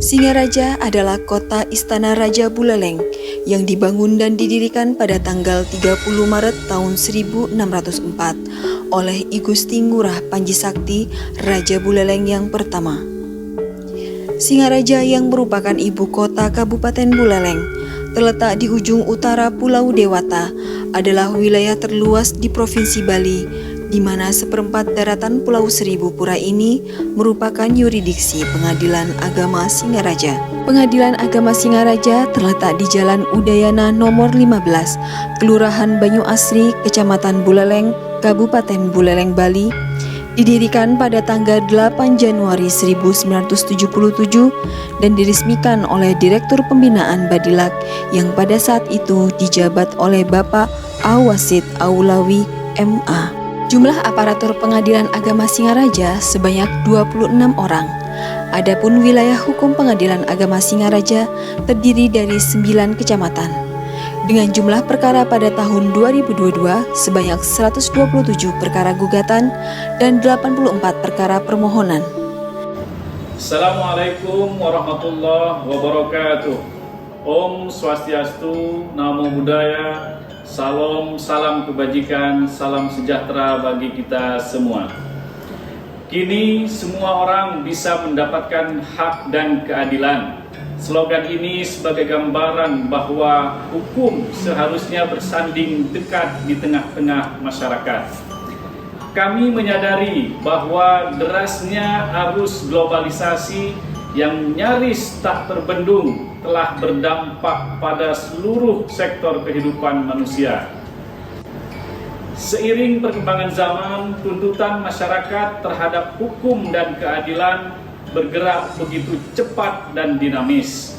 Singaraja adalah kota istana Raja Buleleng yang dibangun dan didirikan pada tanggal 30 Maret tahun 1604 oleh I Gusti Ngurah Panji Sakti, Raja Buleleng yang pertama. Singaraja yang merupakan ibu kota Kabupaten Buleleng, terletak di ujung utara Pulau Dewata, adalah wilayah terluas di Provinsi Bali, di mana seperempat daratan Pulau Seribu Pura ini merupakan yurisdiksi Pengadilan Agama Singaraja. Pengadilan Agama Singaraja terletak di Jalan Udayana nomor 15, Kelurahan Banyu Asri, Kecamatan Buleleng, Kabupaten Buleleng, Bali. Didirikan pada tanggal 8 Januari 1977 dan diresmikan oleh Direktur Pembinaan Badilak yang pada saat itu dijabat oleh Bapak Awasid Aulawi MA. Jumlah aparatur Pengadilan Agama Singaraja sebanyak 26 orang. Adapun wilayah hukum Pengadilan Agama Singaraja terdiri dari 9 kecamatan. Dengan jumlah perkara pada tahun 2022 sebanyak 127 perkara gugatan dan 84 perkara permohonan. Assalamualaikum warahmatullahi wabarakatuh. Om Swastiastu, Namo Buddhaya. Salam kebajikan, salam sejahtera bagi kita semua. Kini semua orang bisa mendapatkan hak dan keadilan. Slogan ini sebagai gambaran bahwa hukum seharusnya bersanding dekat di tengah-tengah masyarakat. Kami menyadari bahwa derasnya arus globalisasi yang nyaris tak terbendung telah berdampak pada seluruh sektor kehidupan manusia. Seiring perkembangan zaman, tuntutan masyarakat terhadap hukum dan keadilan bergerak begitu cepat dan dinamis.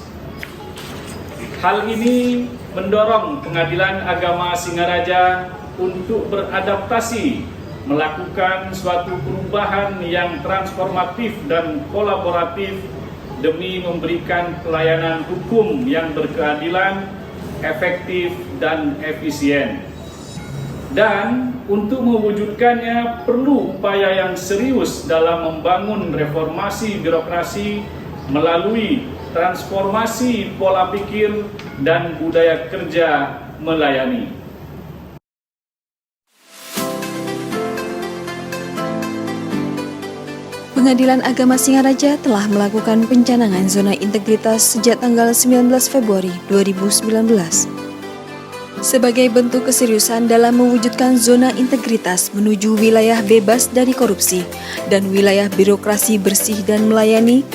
Hal ini mendorong Pengadilan Agama Singaraja untuk beradaptasi, melakukan suatu perubahan yang transformatif dan kolaboratif demi memberikan pelayanan hukum yang berkeadilan, efektif, dan efisien. Dan untuk mewujudkannya perlu upaya yang serius dalam membangun reformasi birokrasi melalui transformasi pola pikir dan budaya kerja melayani. Pengadilan Agama Singaraja telah melakukan pencanangan zona integritas sejak tanggal 19 Februari 2019. Sebagai bentuk keseriusan dalam mewujudkan zona integritas menuju wilayah bebas dari korupsi dan wilayah birokrasi bersih dan melayani,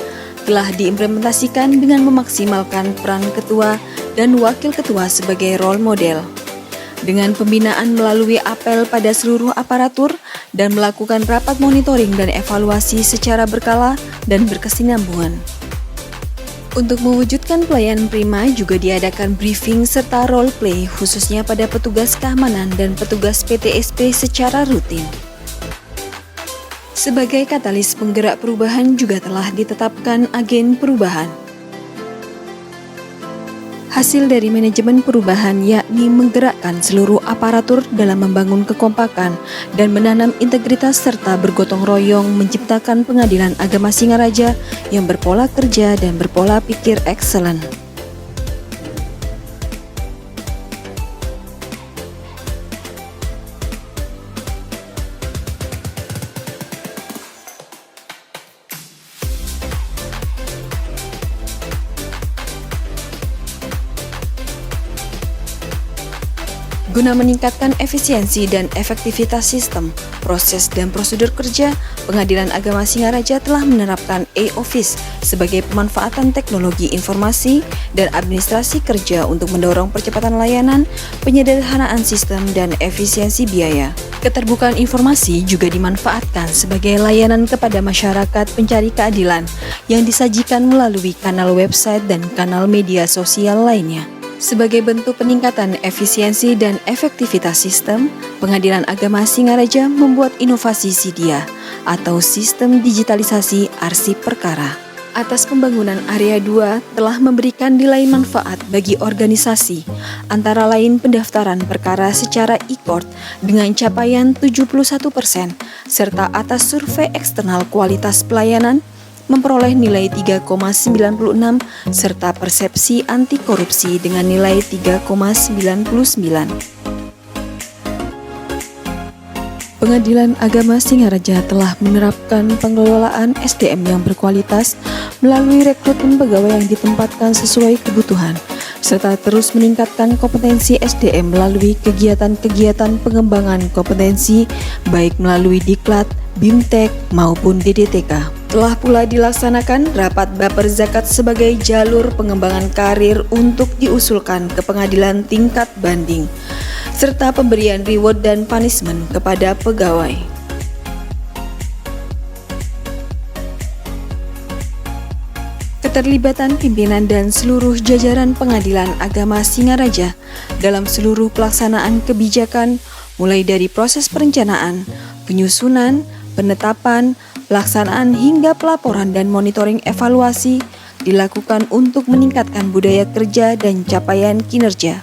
telah diimplementasikan dengan memaksimalkan peran ketua dan wakil ketua sebagai role model. Dengan pembinaan melalui apel pada seluruh aparatur dan melakukan rapat monitoring dan evaluasi secara berkala dan berkesinambungan. Untuk mewujudkan pelayanan prima juga diadakan briefing serta role play khususnya pada petugas keamanan dan petugas PTSP secara rutin. Sebagai katalis penggerak perubahan juga telah ditetapkan agen perubahan. Hasil dari manajemen perubahan yakni menggerakkan seluruh aparatur dalam membangun kekompakan dan menanam integritas serta bergotong royong menciptakan Pengadilan Agama Singaraja yang berpola kerja dan berpola pikir excellent. Guna meningkatkan efisiensi dan efektivitas sistem, proses dan prosedur kerja, Pengadilan Agama Singaraja telah menerapkan e-office sebagai pemanfaatan teknologi informasi dan administrasi kerja untuk mendorong percepatan layanan, penyederhanaan sistem, dan efisiensi biaya. Keterbukaan informasi juga dimanfaatkan sebagai layanan kepada masyarakat pencari keadilan yang disajikan melalui kanal website dan kanal media sosial lainnya. Sebagai bentuk peningkatan efisiensi dan efektivitas sistem, Pengadilan Agama Singaraja membuat inovasi SIDIA atau Sistem Digitalisasi Arsip Perkara. Atas pembangunan Area 2 telah memberikan nilai manfaat bagi organisasi, antara lain pendaftaran perkara secara e-court dengan capaian 71%, serta atas survei eksternal kualitas pelayanan, memperoleh nilai 3,96 serta persepsi anti korupsi dengan nilai 3,99. Pengadilan Agama Singaraja telah menerapkan pengelolaan SDM yang berkualitas melalui rekrutmen pegawai yang ditempatkan sesuai kebutuhan, serta terus meningkatkan kompetensi SDM melalui kegiatan-kegiatan pengembangan kompetensi baik melalui Diklat, BIMTEK maupun DDTK. Telah pula dilaksanakan rapat Baper Zakat sebagai jalur pengembangan karir untuk diusulkan ke pengadilan tingkat banding, serta pemberian reward dan punishment kepada pegawai. Keterlibatan pimpinan dan seluruh jajaran Pengadilan Agama Singaraja dalam seluruh pelaksanaan kebijakan, mulai dari proses perencanaan, penyusunan, penetapan, pelaksanaan hingga pelaporan dan monitoring evaluasi dilakukan untuk meningkatkan budaya kerja dan capaian kinerja.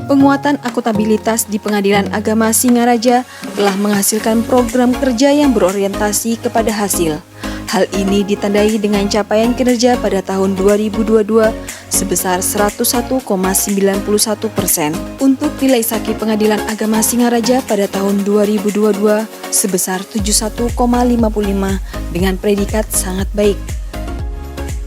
Penguatan akuntabilitas di Pengadilan Agama Singaraja telah menghasilkan program kerja yang berorientasi kepada hasil. Hal ini ditandai dengan capaian kinerja pada tahun 2022 sebesar 101,91%. Untuk nilai Saki Pengadilan Agama Singaraja pada tahun 2022 sebesar 71,55 dengan predikat sangat baik.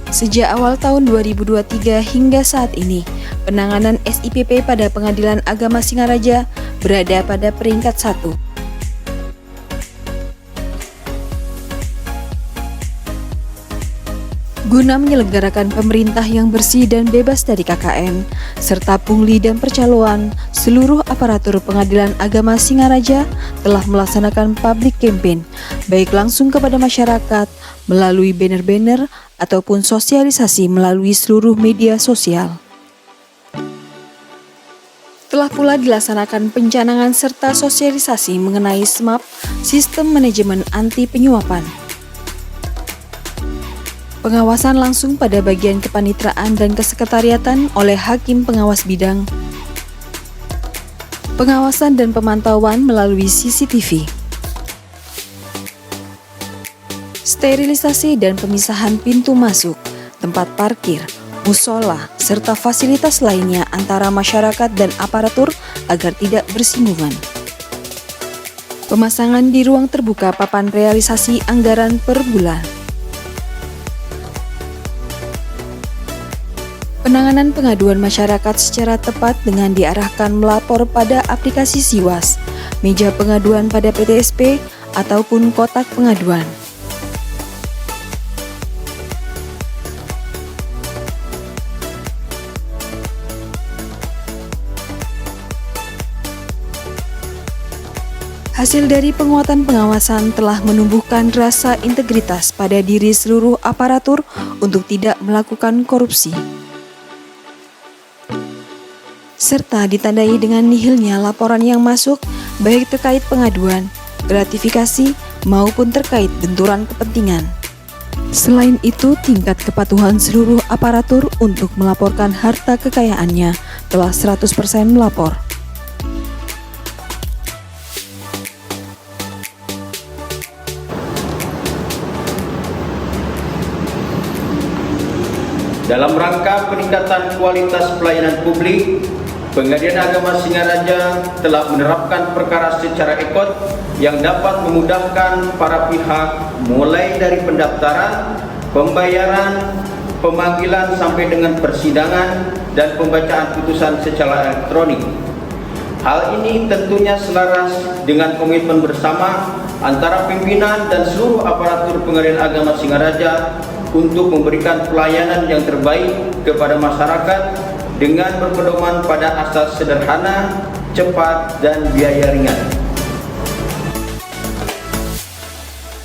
Sejak awal tahun 2023 hingga saat ini, penanganan SIPP pada Pengadilan Agama Singaraja berada pada peringkat 1. Guna menyelenggarakan pemerintah yang bersih dan bebas dari KKN, serta pungli dan percaloan, seluruh aparatur Pengadilan Agama Singaraja telah melaksanakan public campaign, baik langsung kepada masyarakat, melalui banner-banner, ataupun sosialisasi melalui seluruh media sosial. Telah pula dilaksanakan pencanangan serta sosialisasi mengenai SMAP, Sistem Manajemen Anti Penyuapan. Pengawasan langsung pada bagian kepanitraan dan kesekretariatan oleh Hakim Pengawas Bidang. Pengawasan dan pemantauan melalui CCTV. Sterilisasi dan pemisahan pintu masuk, tempat parkir, musola, serta fasilitas lainnya antara masyarakat dan aparatur agar tidak bersinggungan. Pemasangan di ruang terbuka papan realisasi anggaran per bulan. Penanganan pengaduan masyarakat secara tepat dengan diarahkan melapor pada aplikasi Siwas, meja pengaduan pada PTSP, ataupun kotak pengaduan. Hasil dari penguatan pengawasan telah menumbuhkan rasa integritas pada diri seluruh aparatur untuk tidak melakukan korupsi, serta ditandai dengan nihilnya laporan yang masuk baik terkait pengaduan, gratifikasi, maupun terkait benturan kepentingan. Selain itu, tingkat kepatuhan seluruh aparatur untuk melaporkan harta kekayaannya telah 100% melapor. Dalam rangka peningkatan kualitas pelayanan publik, Pengadilan Agama Singaraja telah menerapkan perkara secara ekot yang dapat memudahkan para pihak mulai dari pendaftaran, pembayaran, pemanggilan sampai dengan persidangan dan pembacaan putusan secara elektronik. Hal ini tentunya selaras dengan komitmen bersama antara pimpinan dan seluruh aparatur Pengadilan Agama Singaraja untuk memberikan pelayanan yang terbaik kepada masyarakat dengan berpedoman pada asas sederhana, cepat, dan biaya ringan.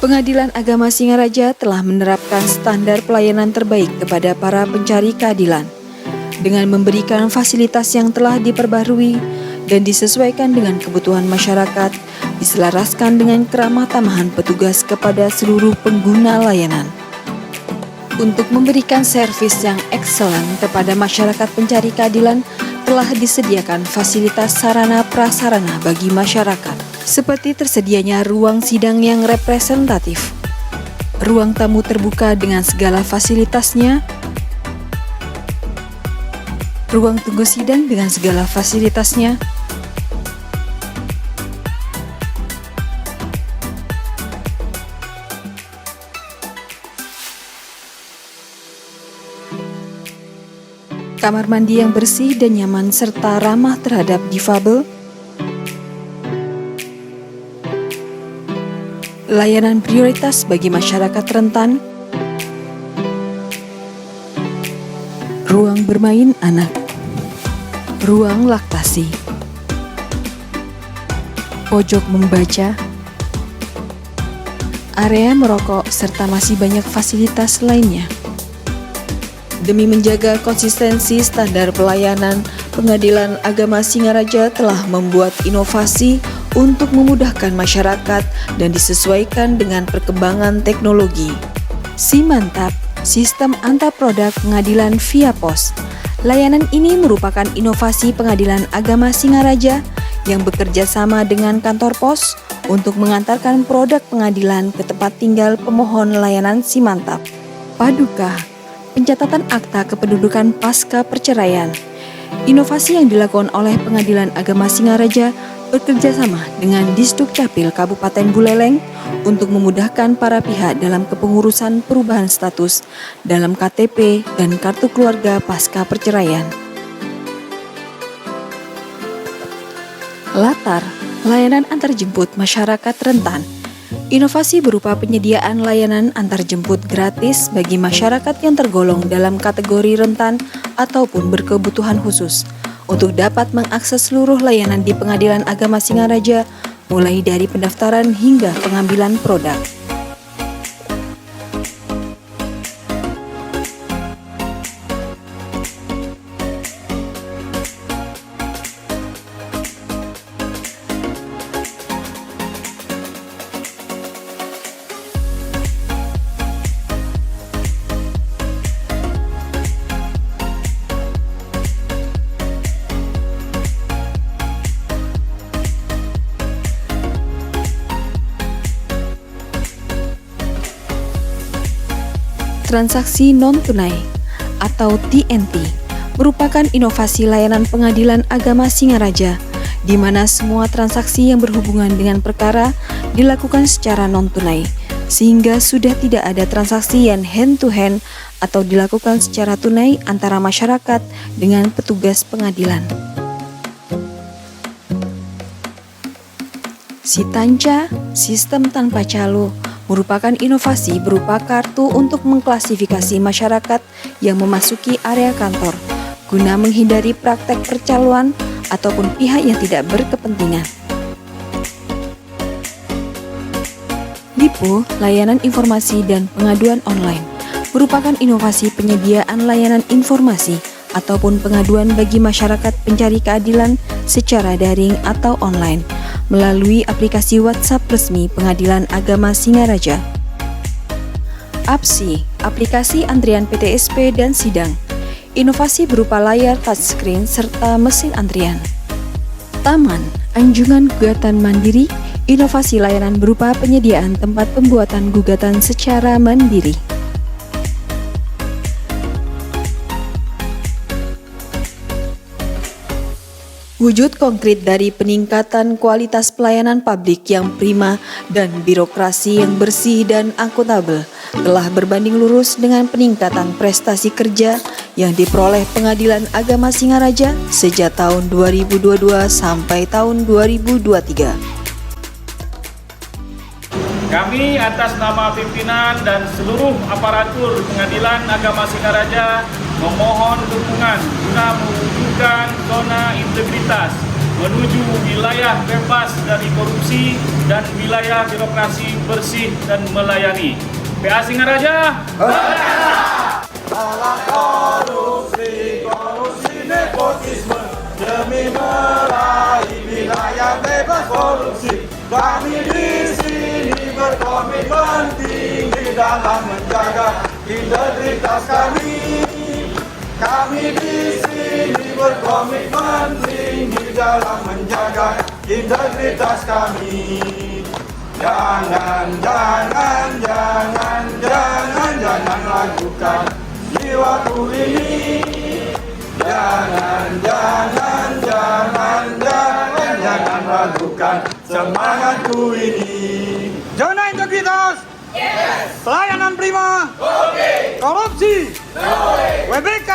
Pengadilan Agama Singaraja telah menerapkan standar pelayanan terbaik kepada para pencari keadilan dengan memberikan fasilitas yang telah diperbarui dan disesuaikan dengan kebutuhan masyarakat, diselaraskan dengan keramah tamahan petugas kepada seluruh pengguna layanan. Untuk memberikan servis yang excellent kepada masyarakat pencari keadilan, telah disediakan fasilitas sarana prasarana bagi masyarakat, seperti tersedianya ruang sidang yang representatif, ruang tamu terbuka dengan segala fasilitasnya, ruang tunggu sidang dengan segala fasilitasnya, kamar mandi yang bersih dan nyaman serta ramah terhadap difabel, layanan prioritas bagi masyarakat rentan, ruang bermain anak, ruang laktasi, pojok membaca, area merokok, serta masih banyak fasilitas lainnya. Demi menjaga konsistensi standar pelayanan, Pengadilan Agama Singaraja telah membuat inovasi untuk memudahkan masyarakat dan disesuaikan dengan perkembangan teknologi. Simantap, sistem antar produk pengadilan via pos. Layanan ini merupakan inovasi Pengadilan Agama Singaraja yang bekerja sama dengan kantor pos untuk mengantarkan produk pengadilan ke tempat tinggal pemohon layanan Simantap. Paduka, pencatatan akta kependudukan pasca perceraian. Inovasi yang dilakukan oleh Pengadilan Agama Singaraja bekerja sama dengan Disduk Capil Kabupaten Buleleng untuk memudahkan para pihak dalam kepengurusan perubahan status dalam KTP dan kartu keluarga pasca perceraian. Latar, layanan antarjemput masyarakat rentan. Inovasi berupa penyediaan layanan antarjemput gratis bagi masyarakat yang tergolong dalam kategori rentan ataupun berkebutuhan khusus untuk dapat mengakses seluruh layanan di Pengadilan Agama Singaraja mulai dari pendaftaran hingga pengambilan produk. Transaksi non-tunai atau TNT merupakan inovasi layanan Pengadilan Agama Singaraja di mana semua transaksi yang berhubungan dengan perkara dilakukan secara non-tunai sehingga sudah tidak ada transaksi yang hand-to-hand atau dilakukan secara tunai antara masyarakat dengan petugas pengadilan. Sitanca, sistem tanpa calo, merupakan inovasi berupa kartu untuk mengklasifikasi masyarakat yang memasuki area kantor guna menghindari praktek percaloan ataupun pihak yang tidak berkepentingan. Dipo, layanan informasi dan pengaduan online, merupakan inovasi penyediaan layanan informasi ataupun pengaduan bagi masyarakat pencari keadilan secara daring atau online melalui aplikasi WhatsApp resmi Pengadilan Agama Singaraja. APSI, aplikasi antrian PTSP dan sidang. Inovasi berupa layar touchscreen serta mesin antrian. Taman, anjungan gugatan mandiri, inovasi layanan berupa penyediaan tempat pembuatan gugatan secara mandiri. Wujud konkret dari peningkatan kualitas pelayanan publik yang prima dan birokrasi yang bersih dan akuntabel telah berbanding lurus dengan peningkatan prestasi kerja yang diperoleh Pengadilan Agama Singaraja sejak tahun 2022 sampai tahun 2023. Kami atas nama pimpinan dan seluruh aparatur Pengadilan Agama Singaraja memohon dukungan guna mewujudkan zona integritas menuju wilayah bebas dari korupsi dan wilayah birokrasi bersih dan melayani. PA Singaraja. Salah korupsi, nepotisme demi meraih wilayah bebas korupsi. Kami di sini berkomitmen tinggi dalam menjaga integritas kami. Kami di sini berkomitmen tinggi dalam menjaga integritas kami. Jangan ragukan jiwaku ini. Jangan ragukan semangatku ini. Zona integritas. Yes. Pelayanan prima. Oke. Korupsi. No. WBK.